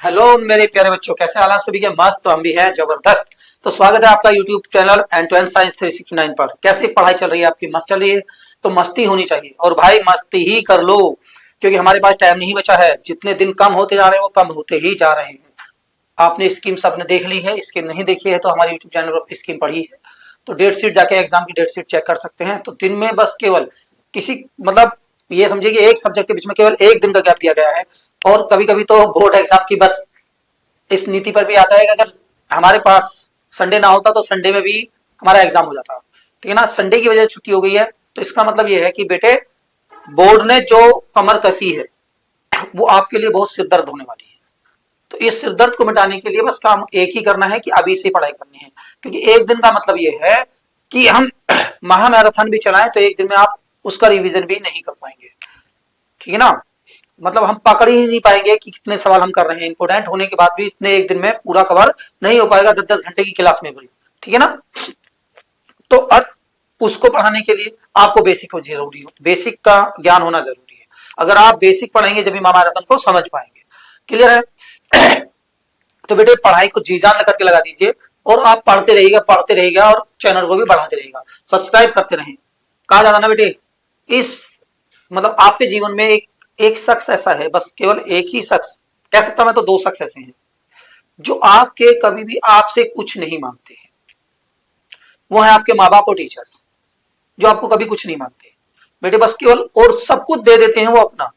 Hello मेरे प्यारे बच्चों, कैसे हाल आप सभी के? मस्त। तो हम भी हैं जबरदस्त। तो स्वागत है आपका YouTube channel end to end science 369 पर। कैसी पढ़ाई चल रही है आपकी? मस्त चल रही है? तो मस्ती होनी चाहिए और भाई मस्ती ही कर लो, क्योंकि हमारे पास टाइम नहीं बचा है। जितने दिन कम होते जा रहे हैं वो कम होते ही जा रहे हैं। आपने स्कीम सबने देख ली है, स्कीम नहीं देखी है तो हमारे यूट्यूब चैनल पर स्कीम पढ़ी है तो डेट शीट जाके एग्जाम की डेट शीट चेक कर सकते हैं। तो दिन में बस केवल किसी मतलब ये समझिए कि एक सब्जेक्ट के बीच में केवल एक दिन का गैप दिया गया है। और कभी कभी तो बोर्ड एग्जाम की बस इस नीति पर भी आता है कि अगर हमारे पास संडे ना होता तो संडे में भी हमारा एग्जाम हो जाता। ठीक है ना? संडे की वजह से छुट्टी हो गई है तो इसका मतलब ये है कि बेटे बोर्ड ने जो कमर कसी है वो आपके लिए बहुत सिर दर्द होने वाली है। तो इस सिर दर्द को मिटाने के लिए बस काम एक ही करना है कि अभी से पढ़ाई करनी है, क्योंकि एक दिन का मतलब ये है कि हम महा मैराथन भी चलाएं तो एक दिन में आप उसका रिवीजन भी नहीं कर पाएंगे। ठीक है ना? मतलब हम पकड़ ही नहीं पाएंगे कि कितने सवाल हम कर रहे हैं। इंपोर्टेंट होने के बाद भी इतने एक दिन में पूरा कवर नहीं हो पाएगा 10-10 घंटे की क्लास में भी। ठीक है ना? तो अब उसको पढ़ाने के लिए आपको बेसिक जरूरी हो, बेसिक का ज्ञान होना जरूरी है। अगर आप बेसिक पढ़ेंगे जब भी महाभारतन को समझ पाएंगे। क्लियर है? तो बेटे पढ़ाई को जी जान करके लगा दीजिए और आप पढ़ते रहिएगा और चैनल को भी बढ़ाते रहिएगा, सब्सक्राइब करते रहें। कहा जाता ना बेटे, इस मतलब आपके जीवन में एक एक शख्स ऐसा है, बस केवल एक ही शख्स, कह सकता मैं तो दो शख्स ऐसे हैं जो आपके कभी भी आपसे कुछ नहीं मांगते हैं। वो है आपके माँ बाप और टीचर्स, जो आपको कभी कुछ नहीं मांगते बेटे, बस केवल और सब कुछ दे देते हैं वो अपना।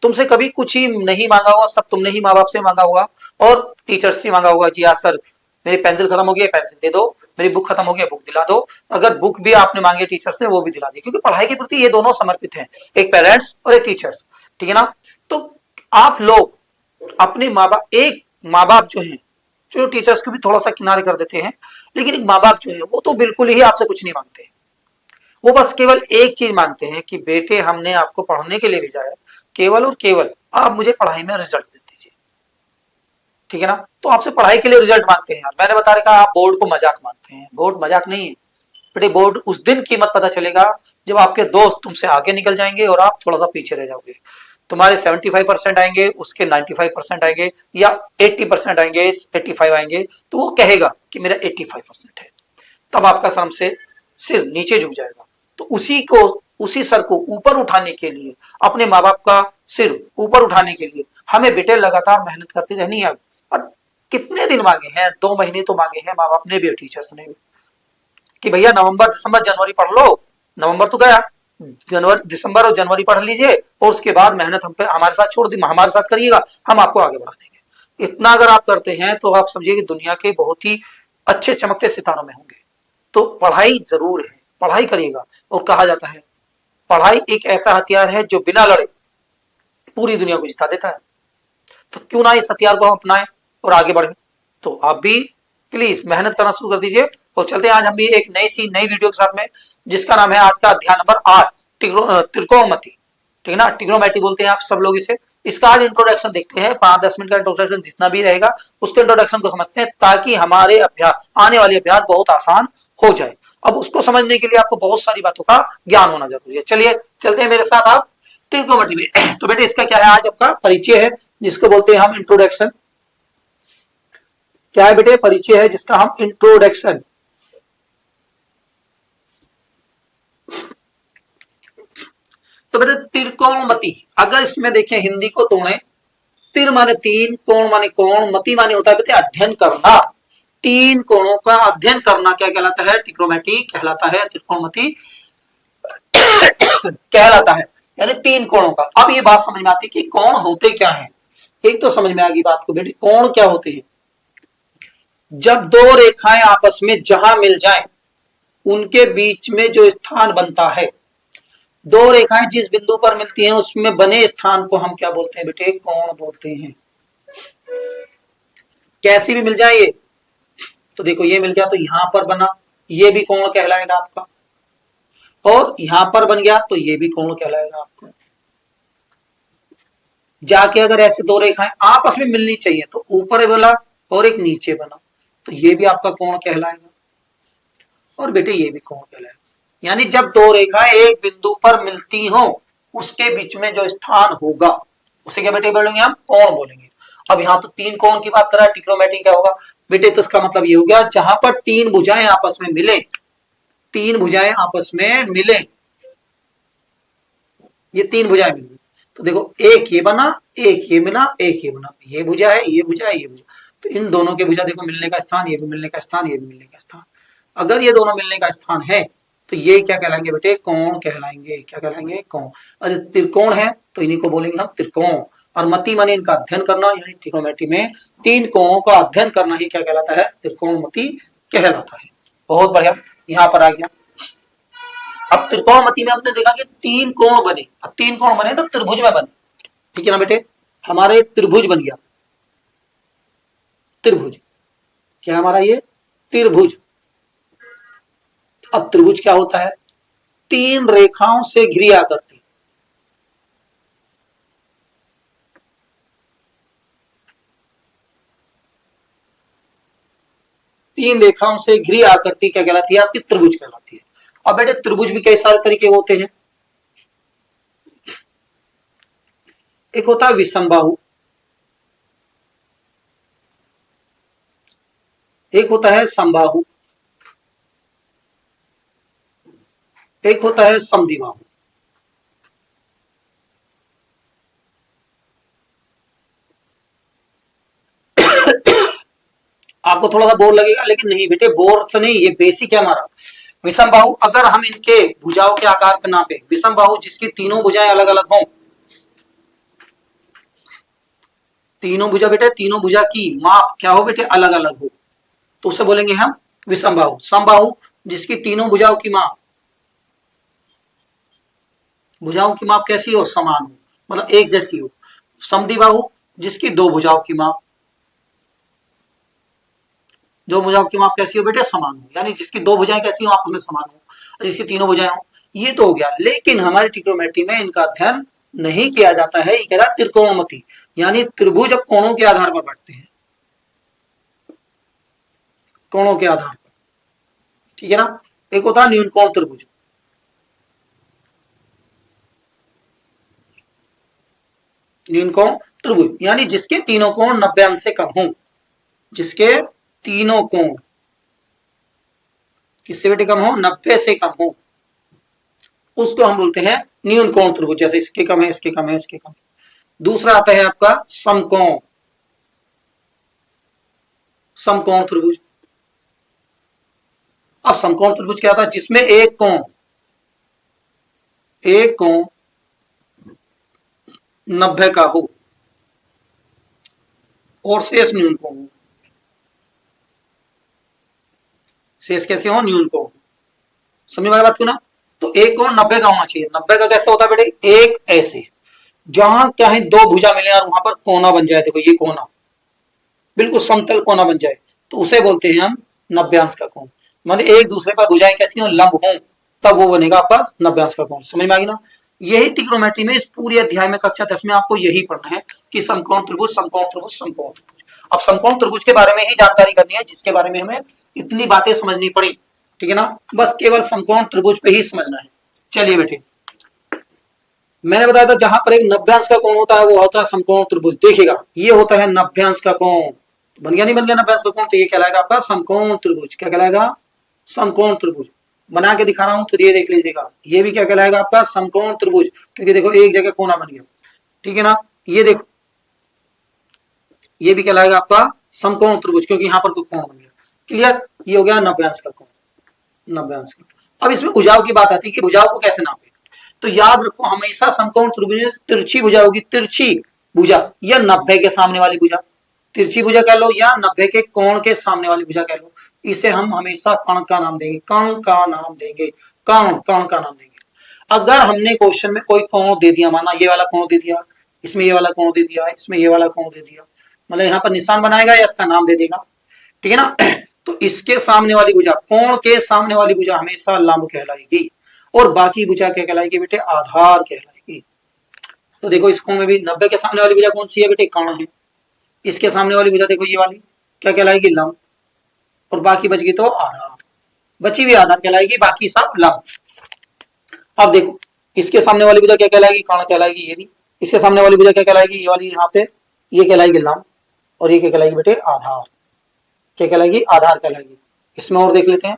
तुमसे कभी कुछ ही नहीं मांगा होगा, सब तुमने ही माँ बाप से मांगा होगा और टीचर्स से मांगा होगा। जी हाँ सर, मेरी पेंसिल खत्म हो गई है, पेंसिल दे दो। मेरी बुक खत्म हो गई है, बुक दिला दो। अगर बुक भी आपने मांगी टीचर्स ने, वो भी दिला दी, क्योंकि पढ़ाई के प्रति ये दोनों समर्पित हैं, एक पेरेंट्स और एक टीचर्स। ठीक है ना? तो आप लोग अपने माँ बाप, एक माँ बाप जो है, जो टीचर्स को भी थोड़ा सा किनारे कर देते हैं, लेकिन एक माँ बाप जो है वो तो बिल्कुल ही आपसे कुछ नहीं मांगते हैं। वो बस केवल एक चीज मांगते हैं कि बेटे हमने आपको पढ़ने के लिए भेजा है, केवल और केवल आप मुझे पढ़ाई में रिजल्ट दे दीजिए। ठीक है ना? तो आपसे पढ़ाई के लिए रिजल्ट मांगते हैं यार। मैंने बता रखा, आप बोर्ड को मजाक मानते हैं, बोर्ड मजाक नहीं है बेटे। बोर्ड उस दिन कीमत पता चलेगा जब आपके दोस्त तुमसे आगे निकल जाएंगे और आप थोड़ा सा पीछे रह जाओगे। तुम्हारे 75% आएंगे, उसके 95% आएंगे, या 80% आएंगे, 85 आएंगे, तो वो कहेगा कि मेरा 85% है। तब आपका शर्म से सिर नीचे झुक जाएगा। तो उसी सर को ऊपर उठाने के लिए, अपने माँ बाप का सिर ऊपर उठाने के लिए हमें बेटे लगातार मेहनत करती रहनी है। और कितने दिन मांगे हैं? 2 महीने तो मांगे हैं माँ बाप ने भी और टीचर्स ने भी, कि भैया नवंबर दिसंबर जनवरी पढ़ लो। नवंबर तो गया, जनवरी दिसंबर और जनवरी पढ़ लीजिए और उसके बाद मेहनत हम पे हमारे साथ छोड़ दी, हमारे साथ करिएगा, हम आपको आगे बढ़ा देंगे। इतना अगर आप करते हैं तो आप समझिए कि दुनिया के बहुत ही अच्छे चमकते सितारों में होंगे। तो पढ़ाई जरूर है, पढ़ाई करिएगा। और कहा जाता है पढ़ाई एक ऐसा हथियार है जो बिना लड़े पूरी दुनिया को जिता देता है। तो क्यों ना इस हथियार को हम अपनाएं और आगे बढ़े। तो आप भी प्लीज मेहनत करना शुरू कर दीजिए। और चलते हैं आज हम भी एक नई वीडियो के साथ में, जिसका नाम है आज का अध्याय नंबर 8, त्रिकोणमिति। ठीक है ना? ट्रिग्नोमेट्री बोलते हैं आप सब लोग इसे। इसका आज इंट्रोडक्शन देखते हैं, 5-10 मिनट का इंट्रोडक्शन जितना भी रहेगा उसके इंट्रोडक्शन को समझते हैं, ताकि हमारे अभ्यास, आने वाले अभ्यास बहुत आसान हो जाए। अब उसको समझने के लिए आपको बहुत सारी बातों का ज्ञान होना जरूरी है। चलिए चलते हैं मेरे साथ आप ट्रिग्नोमेट्री में। तो बेटे इसका क्या है, आज आपका परिचय है जिसको बोलते हैं हम इंट्रोडक्शन। क्या है बेटे? परिचय है जिसका हम इंट्रोडक्शन। तो बेटे त्रिकोणमिति, अगर इसमें देखें हिंदी को तोड़े, तिर माने तीन, कोण माने कोण, मति माने होता है बेटे अध्ययन करना। तीन कोणों का अध्ययन करना क्या कहलाता है? ट्रिग्नोमेट्री कहलाता है, त्रिकोणमिति कहलाता है, यानी तीन कोणों का। अब ये बात समझ में आती है कि कोण होते क्या है। एक तो समझ में आ गई बात को बेटे, कोण क्या होते हैं? जब दो रेखाएं आपस में जहां मिल जाएं, उनके बीच में जो स्थान बनता है, दो रेखाएं जिस बिंदु पर मिलती हैं उसमें बने स्थान को हम क्या बोलते हैं बेटे? कोण बोलते हैं। कैसी भी मिल जाए ये, तो देखो ये मिल गया तो यहां पर बना, ये भी कोण कहलाएगा आपका, और यहां पर बन गया तो ये भी कोण कहलाएगा आपका। जाके अगर ऐसे दो रेखाएं आपस में मिलनी चाहिए तो ऊपर बोला और एक नीचे बना, तो ये भी आपका कोण कहलाएगा, और बेटे ये भी कोण कहलाएगा। यानी जब दो रेखाएं एक बिंदु पर मिलती हो, उसके बीच में जो स्थान होगा उसे क्या बेटे बोलेंगे? हम कोण बोलेंगे। अब यहाँ तो तीन कोण की बात कर रहा है, ट्रिग्नोमेट्री क्या होगा बेटे, तो इसका मतलब ये हो गया जहां पर तीन भुजाएं आपस में मिले, तीन भुजाएं आपस में मिले, ये तीन भुजाएं मिली, तो देखो एक ये बना, एक ये मिला, एक ये बना, ये भुजा है, ये भुजा है, ये भुजा, तो इन दोनों के भुजा देखो मिलने का स्थान, ये भी मिलने का स्थान, ये भी मिलने का स्थान, अगर ये दोनों मिलने का स्थान है तो ये क्या कहलाएंगे बेटे, कोण कहलाएंगे, क्या कहलाएंगे, कोण। अरे त्रिकोण है तो इन्हीं को बोलेंगे हम त्रिकोण, और मति माने इनका अध्ययन करना, यानी ट्रिग्नोमेट्री में तीन कोणों का अध्ययन करना ही क्या कहलाता है, त्रिकोणमिति कहलाता है। बहुत बढ़िया, यहाँ पर आ गया। अब त्रिकोणमिति में आपने देखा कि तीन कोण बने, अब तीन कोण बने तो त्रिभुज में बने, ठीक है ना बेटे, हमारे त्रिभुज बन गया, त्रिभुज क्या हमारा ये त्रिभुज। अब त्रिभुज क्या होता है, तीन रेखाओं से घिरी आकृति, तीन रेखाओं से घिरी आकृति क्या कहलाती है, आपकी त्रिभुज कहलाती है। अब बेटे त्रिभुज भी कई सारे तरीके होते हैं, एक होता है विषमबाहु, एक होता है समबाहु, एक होता है समद्विबाहु। आपको थोड़ा सा बोर लगेगा, लेकिन नहीं बेटे बोर से नहीं, ये बेसिक है हमारा। विषमबाहु, अगर हम इनके भुजाओं के आकार पर नापे, विषमबाहु जिसकी तीनों भुजाएं अलग अलग हों, तीनों भुजा बेटे, तीनों भुजा की माप क्या हो बेटे, अलग अलग हो, तो उसे बोलेंगे हम विषमबाहु। समबाहु जिसकी तीनों भुजाओं की माप, भुजाओं की माप कैसी हो, समान हो, मतलब एक जैसी हो। समद्विबाहु जिसकी दो भुजाओं की माप, दो भुजाओं की माप कैसी हो बेटे, समान हो, यानी जिसकी दो भुजाएं कैसी हो, आपस में समान हो, और जिसकी तीनों भुजाएं हो, ये तो हो गया। लेकिन हमारी ट्रिग्नोमेट्री में इनका अध्ययन नहीं किया जाता है, ये कह रहा त्रिकोणमिति, यानी त्रिभुज अब कोणों के आधार पर बढ़ते हैं, कोणों के आधार पर, ठीक है ना। एक होता है न्यून कोण त्रिभुज, न्यून कोण त्रिभुज यानी जिसके तीनों कोण 90 अंश से कम हो, जिसके तीनों कोण किससे बेटे कम हो, 90 से कम हो, उसको हम बोलते हैं न्यून कोण त्रिभुज। जैसे इसके कम है, इसके कम है, इसके कम। दूसरा आता है आपका समकोण, समकोण त्रिभुज। अब समकोण त्रिभुज क्या होता है, जिसमें एक कोण 90 का हो और शेष न्यून कोण हो। शेष कैसे हो, न्यून कोण। समझ में बात को ना। तो एक कोण 90 का होना चाहिए। 90 का कैसे होता है बेटे, एक ऐसे जहां क्या है दो भुजा मिले और वहां पर कोना बन जाए, देखो ये कोना बिल्कुल समतल कोना बन जाए, तो उसे बोलते हैं हम 90 अंश का कोण। मतलब एक दूसरे पर भुजाएं कैसी हो, लंब हो, तब वो बनेगा आपका 90 अंश का कोण। समझ में आ गई ना। यही ट्रिग्नोमेट्री में इस पूरे अध्याय में कक्षा 10 में आपको यही पढ़ना है कि समकोण त्रिभुज, समकोण त्रिभुज, समकोण त्रिभुज। अब समकोण त्रिभुज के बारे में ही जानकारी करनी है, जिसके बारे में हमें इतनी बातें समझनी पड़ी, ठीक है ना। बस केवल समकोण त्रिभुज पे ही समझना है। चलिए बेटे, मैंने बताया था जहां पर एक 90 अंश का कोण होता है वो होता है समकोण त्रिभुज। देखिएगा ये होता है 90 अंश का कोण, बन गया नहीं बन गया 90 अंश का कोण, तो ये कहलाएगा आपका समकोण त्रिभुज। क्या कहलाएगा, समकोण त्रिभुज। बना के दिखा रहा हूं तो ये देख लीजिएगा, ये भी क्या कहलाएगा आपका समकोण त्रिभुज, क्योंकि देखो एक जगह कोना बन गया, ठीक है ना। ये देखो ये भी कहलाएगा आपका समकोण त्रिभुज, क्योंकि यहाँ पर कोई कोण बन गया। क्लियर, ये हो गया 90 अंश का कोण, 90 अंश का। अब इसमें भुजाओं की बात आती है कि भुजाओं को कैसे नापे। तो याद रखो हमेशा समकोण त्रिभुज में तिरछी भुजा होगी, तिरछी भुजा या 90 के सामने वाली भुजा, तिरछी भुजा कह लो या 90 के कोण के सामने वाली भुजा कह लो, इसे हम हमेशा कण का नाम देंगे, कण का नाम देंगे, कण कण का नाम देंगे। अगर हमने क्वेश्चन में कोई कोण दे दिया, माना ये वाला कोण दे दिया, इसमें ये वाला कोण दे दिया, इसमें ये वाला कोण दे दिया, मतलब यहाँ पर निशान बनाएगा या इसका नाम दे देगा, ठीक है ना। तो इसके सामने वाली भुजा, कोण के सामने वाली भुजा हमेशा लंब कहलाएगी, और बाकी भुजा क्या कहलाएगी बेटे, आधार कहलाएगी। तो देखो इस कोण में भी 90 के सामने वाली भुजा कौन सी है बेटे, कण है। इसके सामने वाली भुजा देखो ये वाली क्या कहलाएगी, लंब, और बाकी बच गई तो आधार, बची हुई आधार कहलाएगी, बाकी सब लंब। अब देखो इसके सामने वाली भुजा क्या कहलाएगी, कण कहलाएगी, ये नहीं। इसके सामने वाली भुजा क्या कहलाएगी, ये वाली यहाँ पे, ये कहलाएगी लंब, और ये क्या कहलाएगी बेटे, आधार। क्या कहलाएगी, आधार कहलाएगी। इसमें और देख लेते हैं।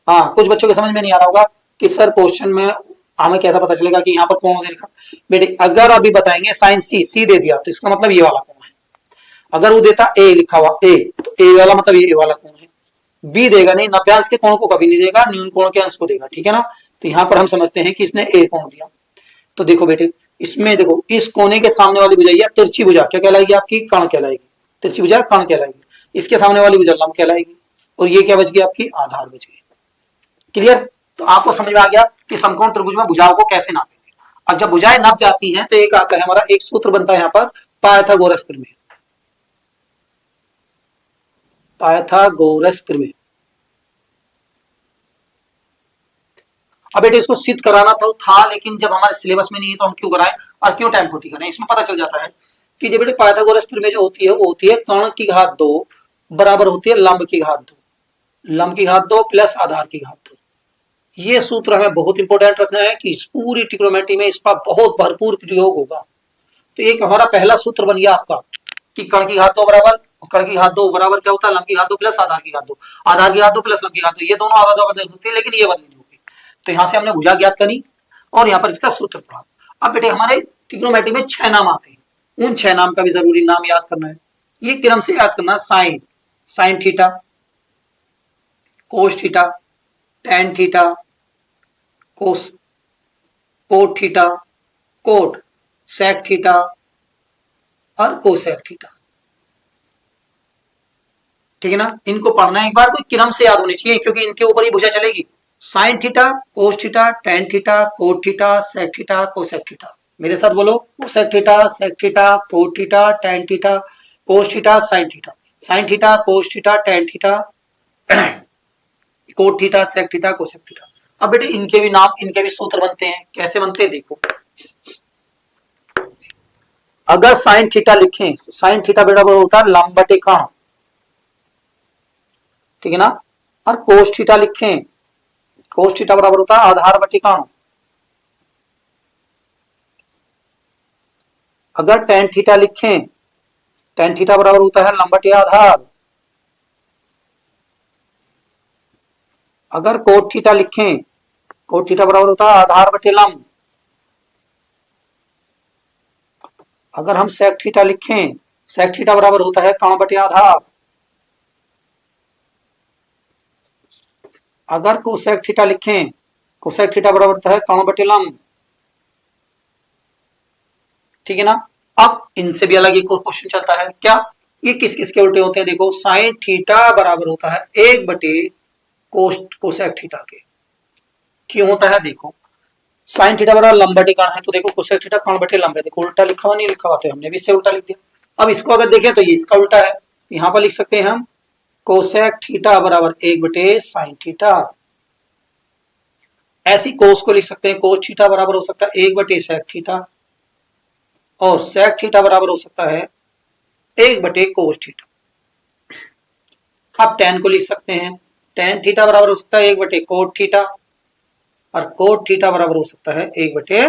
हाँ, कुछ बच्चों के समझ में नहीं आ रहा होगा कि सर क्वेश्चन में हमें कैसा पता चलेगा कि यहाँ पर कौन दे रखा। बेटे अगर अभी बताएंगे साइन सी दे दिया तो इसका मतलब ये वाला कौन है। अगर वो देता ए लिखा हुआ ए, तो ए वाला मतलब ये वाला कौन है। बी देगा नहीं, नव्यांश के कोण को कभी नहीं देगा, न्यून कोण के अंश को देगा, ठीक है ना। तो यहाँ पर हम समझते हैं कि इसने ए कोण दिया। तो देखो बेटे इसमें देखो, इस कोने के सामने वाली भुजा तिरछी भुजा क्या कहलाएगी आपकी, कर्ण कहलाएगी। तिरछी भुजा कर्ण कहलाएगी। इसके सामने वाली भुजा लंब कहलाएगी। और ये क्या बच गई आपकी, आधार बच गई। क्लियर। तो आपको समझ में आ गया कि समकोण त्रिभुज में भुजाओं को कैसे नापेंगे। अब जब भुजाएं नाप जाती हैं तो एक आता है हमारा, एक सूत्र बनता है यहाँ पर पाइथागोरस प्रमेय। पाइथागोरस प्रमेय। अब बेटे इसको सिद्ध कराना तो था, लेकिन जब हमारे सिलेबस में नहीं है तो हम क्यों कराएं और क्यों टाइम खोटी करें। इसमें पता चल जाता है कि जब बेटे पाइथागोरस प्रमेय जो होती है वो होती है कर्ण की घात 2 बराबर होती है लंब की घात 2, लंब की घात 2 प्लस आधार की घात 2। ये सूत्र हमें बहुत इंपॉर्टेंट रखना है कि इस पूरी ट्रिग्नोमेट्री में इसका बहुत भरपूर प्रयोग होगा। तो एक हमारा पहला सूत्र बन गया आपका कि कर्ण की घात 2 बराबर, कर्ण की घात 2 बराबर क्या होता है, लंब की घात 2 प्लस आधार की घात 2। आधार की घात 2 प्लस लंब की घात 2, ये दोनों आधार बदल सकते हैं लेकिन ये बदल नहीं होगी। तो यहाँ से हमने भुजा ज्ञात करी और यहाँ पर इसका सूत्र पढ़ा। अब बेटे हमारे ट्रिग्नोमेट्री में 6 नाम आते हैं, उन 6 नाम का भी जरूरी नाम याद करना है। ये क्रम से याद करना, sine, sine theta, cos theta, tan theta, cos, cot theta, cot, sec theta और कोसेक थीटा। ठीक है ना। इनको पढ़ना है एक बार, कोई क्रम से याद होनी चाहिए क्योंकि इनके ऊपर ही भुजा चलेगी। Sine theta, cos theta, tan theta, cot theta, sec theta, cosec theta. मेरे साथ बोलो, cosec theta, sec theta, cot theta, tan theta, cos theta, sine theta. Sine theta, cos theta, tan theta, cot theta, sec theta, cosec theta. अब बेटे इनके भी नाम, इनके भी सूत्र बनते हैं। कैसे बनते हैं देखो। अगर साइन थीटा लिखें, साइन थीटा बेटा होता है लंब बटे कर्ण, ठीक है ना। और कोस थीटा लिखें, कोस थीटा बराबर होता है आधार बटे कर्ण। अगर टेन थीटा लिखें, टेन थीटा बराबर होता है लंब बटे आधार। अगर कोट थीटा लिखें, कोट थीटा बराबर होता है आधार बटे लंब। अगर हम सेक थीटा लिखें, सेक थीटा बराबर होता है कर्ण बटे आधार। अगर कोसेक थीटा लिखें, कोसेक थीटा बराबर होता है कर्ण बटे लंब। ठीक है ना। अब इनसे भी अलग एक क्वेश्चन चलता है, क्या, ये किस किस के उल्टे होते हैं देखो। साइन थीटा बराबर होता है 1 बटे कोसेक थीटा के। क्यों होता है देखो, साइन थीटा बराबर लंब बटे कर्ण है तो देखो कोसेक थीटा कर्ण बटे लंब है। देखो उल्टा लिखा हुआ नहीं लिखा हुआ, तो हमने भी इससे उल्टा लिख दिया। अब इसको अगर देखें तो ये इसका उल्टा है, यहां पर लिख सकते हैं हम कोसेक थीटा बराबर 1 बटे साइन थीटा। ऐसी कोस को लिख सकते हैं, कोस थीटा बराबर हो सकता है 1 बटे सेक थीटा, और सेक थीटा बराबर हो सकता है 1 बटे कोस थीटा। अब टेन को लिख सकते हैं, टेन थीटा बराबर हो सकता है 1 बटे कोट थीटा, और कोट थीटा बराबर हो सकता है 1 बटे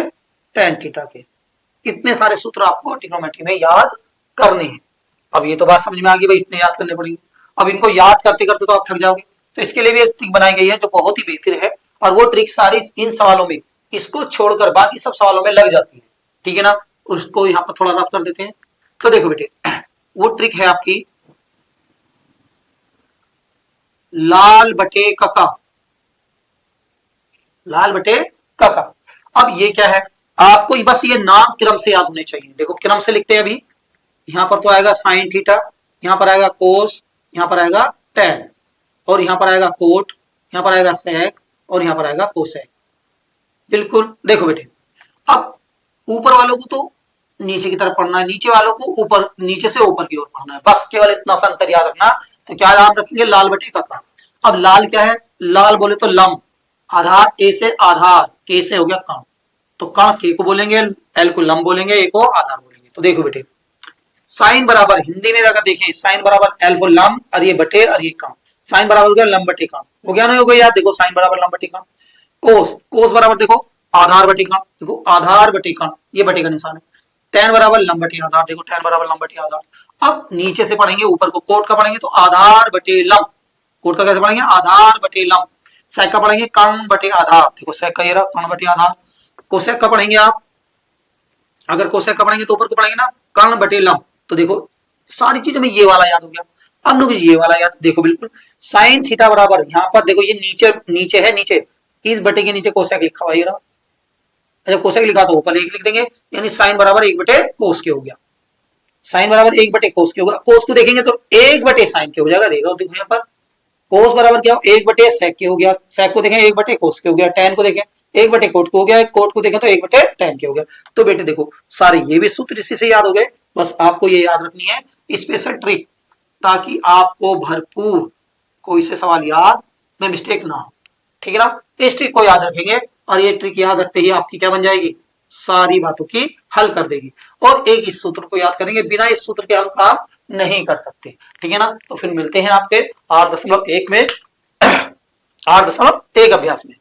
टेन थीटा के। इतने सारे सूत्र आपको ट्रिग्नोमेट्री में याद करने हैं। अब ये तो बात समझ में आ गई भाई, इतने याद करने पड़ेंगे। अब इनको याद करते करते तो आप थक जाओगे, तो इसके लिए भी एक ट्रिक बनाई गई है जो बहुत ही बेहतर है, और वो ट्रिक सारी इन सवालों में, इसको छोड़कर बाकी सब सवालों में लग जाती है। ठीक है ना। उसको यहाँ पर थोड़ा रफ कर देते हैं। तो देखो बेटे, वो ट्रिक है आपकी लाल बटे कका, लाल बटे कका। अब ये क्या है, आपको बस ये नाम क्रम से याद होने चाहिए। देखो क्रम से लिखते हैं अभी, यहां पर तो आएगा साइन थीटा, यहां पर आएगा कोस, यहां पर आएगा टेन, और यहां पर आएगा कोट, यहां पर आएगा सेक, और यहां पर आएगा कोसेक। बिल्कुल। देखो बेटे, अब ऊपर वालों को तो नीचे की तरफ पढ़ना है, नीचे वालों को ऊपर, नीचे से ऊपर की ओर पढ़ना है, बस केवल इतना सा अंतर याद रखना। तो क्या नाम रखेंगे, लाल बटे कका। अब लाल क्या है, लाल बोले तो लंब, आधार ए से आधार, के से हो गया कर्ण, तो कर्ण के को बोलेंगे, एल को लंब बोलेंगे, ए को आधार बोलेंगे। तो देखो बेटे, साइन बराबर, हिंदी में अगर देखें साइन बराबर एल को लंब, और ये बटे और ये कर्ण, साइन बराबर हो गया लंब बटे कर्ण, हो गया ना, हो गया याद। देखो साइन बराबर लंब बटे कर्ण। कोस, कोस बराबर देखो आधार बटे कण, देखो आधार बटे कण, ये बटे का निशान है। tan बराबर लंब बटे आधार, देखो tan बराबर लंब बटे आधार। अब नीचे से पढ़ेंगे, ऊपर को कोट का पढ़ेंगे तो आधार बटे लंब, कोट का कैसे पढ़ेंगे, आधार बटे लंब। सेक का पढ़ेंगे कण बटे आधार, देखो सेक का ये रहा कण बटे आधार। कोसेक का पढ़ेंगे आप, अगर कोसेक का पढ़ेंगे तो ऊपर को पढ़ेंगे ना कर्ण बटे लंब। तो देखो सारी चीजों में ये वाला याद हो गया। अब लोग ये वाला याद देखो, बिल्कुल साइन थीटा बराबर, यहाँ पर देखो ये नीचे नीचे है, नीचे इस बटे के नीचे कोसेक लिखा हुआ ये रहा। अच्छा कोसेक लिखा तो ऊपर एक लिख देंगे, यानी साइन बराबर एक बटे कोस के हो गया। साइन बराबर एक बटे कोस के होगा। कोस को देखेंगे तो एक बटे साइन के हो जाएगा, देखो देखो यहाँ पर कोस बराबर क्या हो, एक बटे सेक के हो गया। सेक को देखें एक बटे कोस के हो गया। टैन को देखें एक बटे कोट को हो गया। कोट को देखें तो एक बटे टैन के हो गया। तो बेटे देखो सारे ये भी सूत्र इसी से याद हो गए। बस आपको ये याद रखनी है स्पेशल ट्रिक, ताकि आपको भरपूर कोई से सवाल याद में मिस्टेक ना हो। ठीक है ना, इस ट्रिक को याद रखेंगे और ये ट्रिक याद रखते ही आपकी क्या बन जाएगी, सारी बातों की हल कर देगी। और एक इस सूत्र को याद करेंगे, बिना इस सूत्र के हम काम नहीं कर सकते। ठीक है ना, तो फिर मिलते हैं आपके 8.1 में 8.1 अभ्यास में।